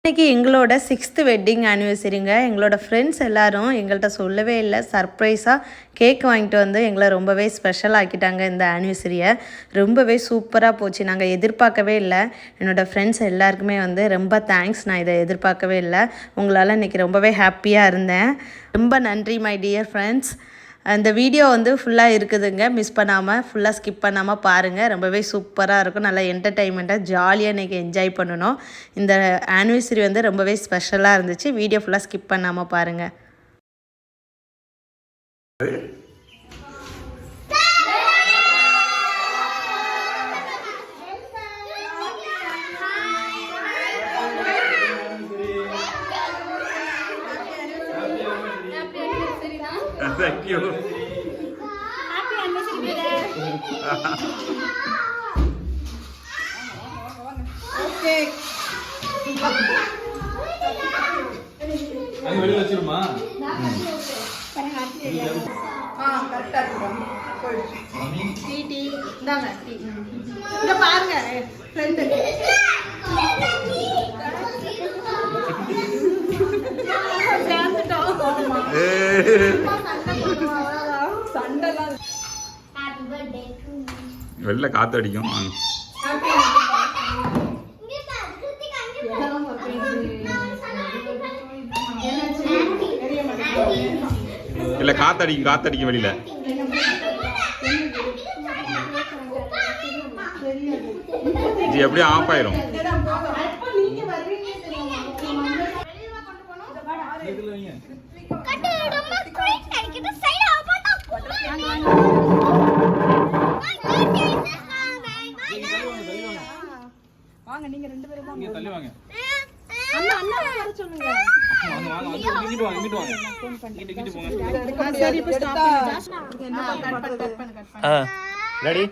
இன்றைக்கி எங்களோட 6th wedding ஆனிவர்சரிங்க. எங்களோட ஃப்ரெண்ட்ஸ் எல்லோரும் எங்கள்கிட்ட சொல்லவே இல்லை, சர்ப்ரைஸாக கேக் வாங்கிட்டு வந்து எங்களை ரொம்பவே ஸ்பெஷல் ஆக்கிட்டாங்க. இந்த ஆனிவர்சரியை ரொம்பவே சூப்பராக போச்சு. நாங்கள் எதிர்பார்க்கவே இல்லை. என்னோடய ஃப்ரெண்ட்ஸ் எல்லாருக்குமே வந்து ரொம்ப தேங்க்ஸ். நான் இதை எதிர்பார்க்கவே இல்லை. உங்களால் இன்றைக்கி ரொம்பவே ஹாப்பியாக இருந்தேன். ரொம்ப நன்றி மை டியர் ஃப்ரெண்ட்ஸ். அந்த வீடியோ வந்து ஃபுல்லாக இருக்குதுங்க, மிஸ் பண்ணாமல் ஃபுல்லாக ஸ்கிப் பண்ணாமல் பாருங்கள். ரொம்பவே சூப்பராக இருக்கும். நல்லா என்டர்டெயின்மெண்ட்டாக ஜாலியாக இன்றைக்கி என்ஜாய் பண்ணணும். இந்த ஆனிவர்சரி வந்து ரொம்பவே ஸ்பெஷலாக இருந்துச்சு. வீடியோ ஃபுல்லாக ஸ்கிப் பண்ணாமல் பாருங்கள். Thank you. Happy anniversary, Okay. அங்க வெளிய வச்சிருமா? கரெக்ட்டா இருக்கு. டீ இந்தாங்க டீ. இங்க பாருங்க ஃப்ரெண்ட். வெளில காத்து அடிக்கும். இல்ல காத்தடிக்கும் வெளியில. இது எப்படியும் ஆஃப் ஆயிரும். வாங்க நீங்க ரெண்டு பேரும் நீங்க தள்ளி வாங்க. அண்ணா வர சொல்லுங்க. வாங்க இங்கிட்டு வாங்க. இங்கிட்டு போங்க. சரி இப்ப ஸ்டாப் பண்ணுங்க. ரெடி?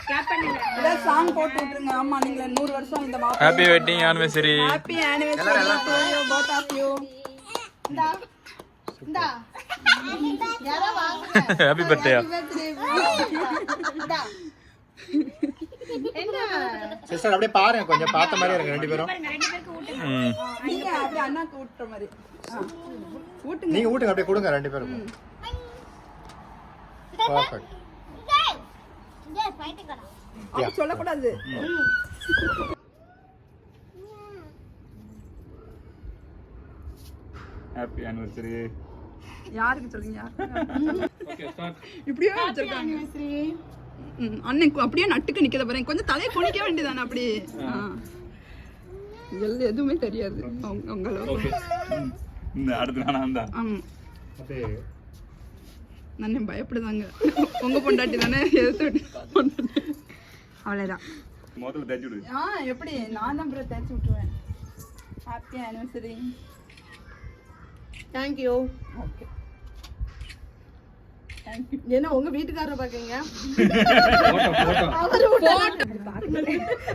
கிளாப் பண்ணுங்க. இத சாங் போட்டு விட்டுருங்க. ஆமா நீங்க 100 வருஷம் இந்த மாப்பிள்ளை. Happy wedding anniversary. Happy anniversary to you both of you. இந்தா யாரோ வாங்க. Happy birthday. இந்தா என்ன சிஸ்டர் அப்படியே பாருங்க, கொஞ்சம் பார்த்த மாதிரி இருங்க ரெண்டு பேரும். நீங்க அப்படியே அண்ணாக்கு ஊட்டுற மாதிரி ஊட்டுங்க. நீங்க ஊட்டுங்க, அப்படியே கொடுங்க ரெண்டு பேரும். பெர்ஃபெக்ட். அப்படி சொல்ல கூடாது. Happy anniversary. யாருக்கு சொல்றீங்க? Okay start. இப்படியே வச்சிருக்காங்க. அண்ணன் அப்படியே நட்டுக்கு நிக்கத பாருங்க. கொஞ்சம் தலையை குனிக்க வேண்டியதானே அப்படி. இதெல்லாம் எதுவுமே தெரியாது உங்களுக்கு. இந்த அடுத்து நான் தான். அப்படியே நான் பயப்படுதாங்க. உங்க பொண்டாட்டி தானே எடுத்து அவ்வளவுதான். முதல்ல தேய்ச்சி விடு. எப்படி நான் தான் ப்ரோ தேய்ச்சி விட்டுருவேன். Happy anniversary. Thank you. Okay என்ன உங்க வீட்டுக்காரரை பாக்கீங்க? அவரு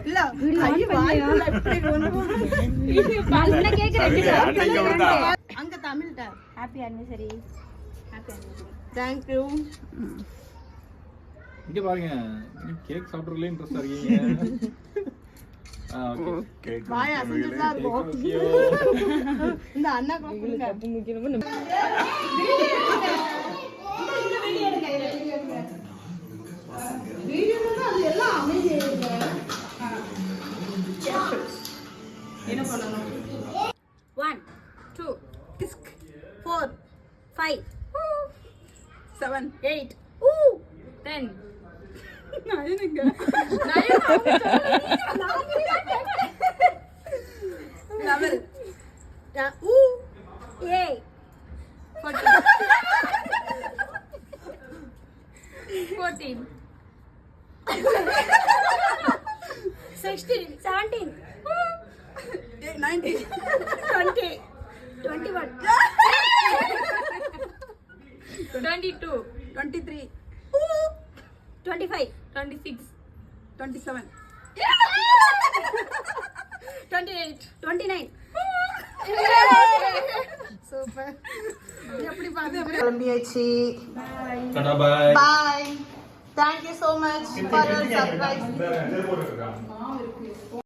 இல்ல அங்க தமிழ்ட்ட happy anniversary. Happy anniversary. Thank you. இங்க பாருங்க, கேக் சாப்பிடுறதுல இன்ட்ரஸ்டா இருக்கீங்க. ஓகே வாய் அசைஞ்சுட்டா இருக்கும். இந்த அண்ணா கொடுங்க. என்ன பண்ணணும்? 1 2 4 5 7 8 10 9 14 16 17 19 20 21 22 23 25 26 27 28 29 சூப்பர். எப்படி பாருங்க. கிளம்பியாச்சு. Tata bye. Bye. Thank you so much for your surprise.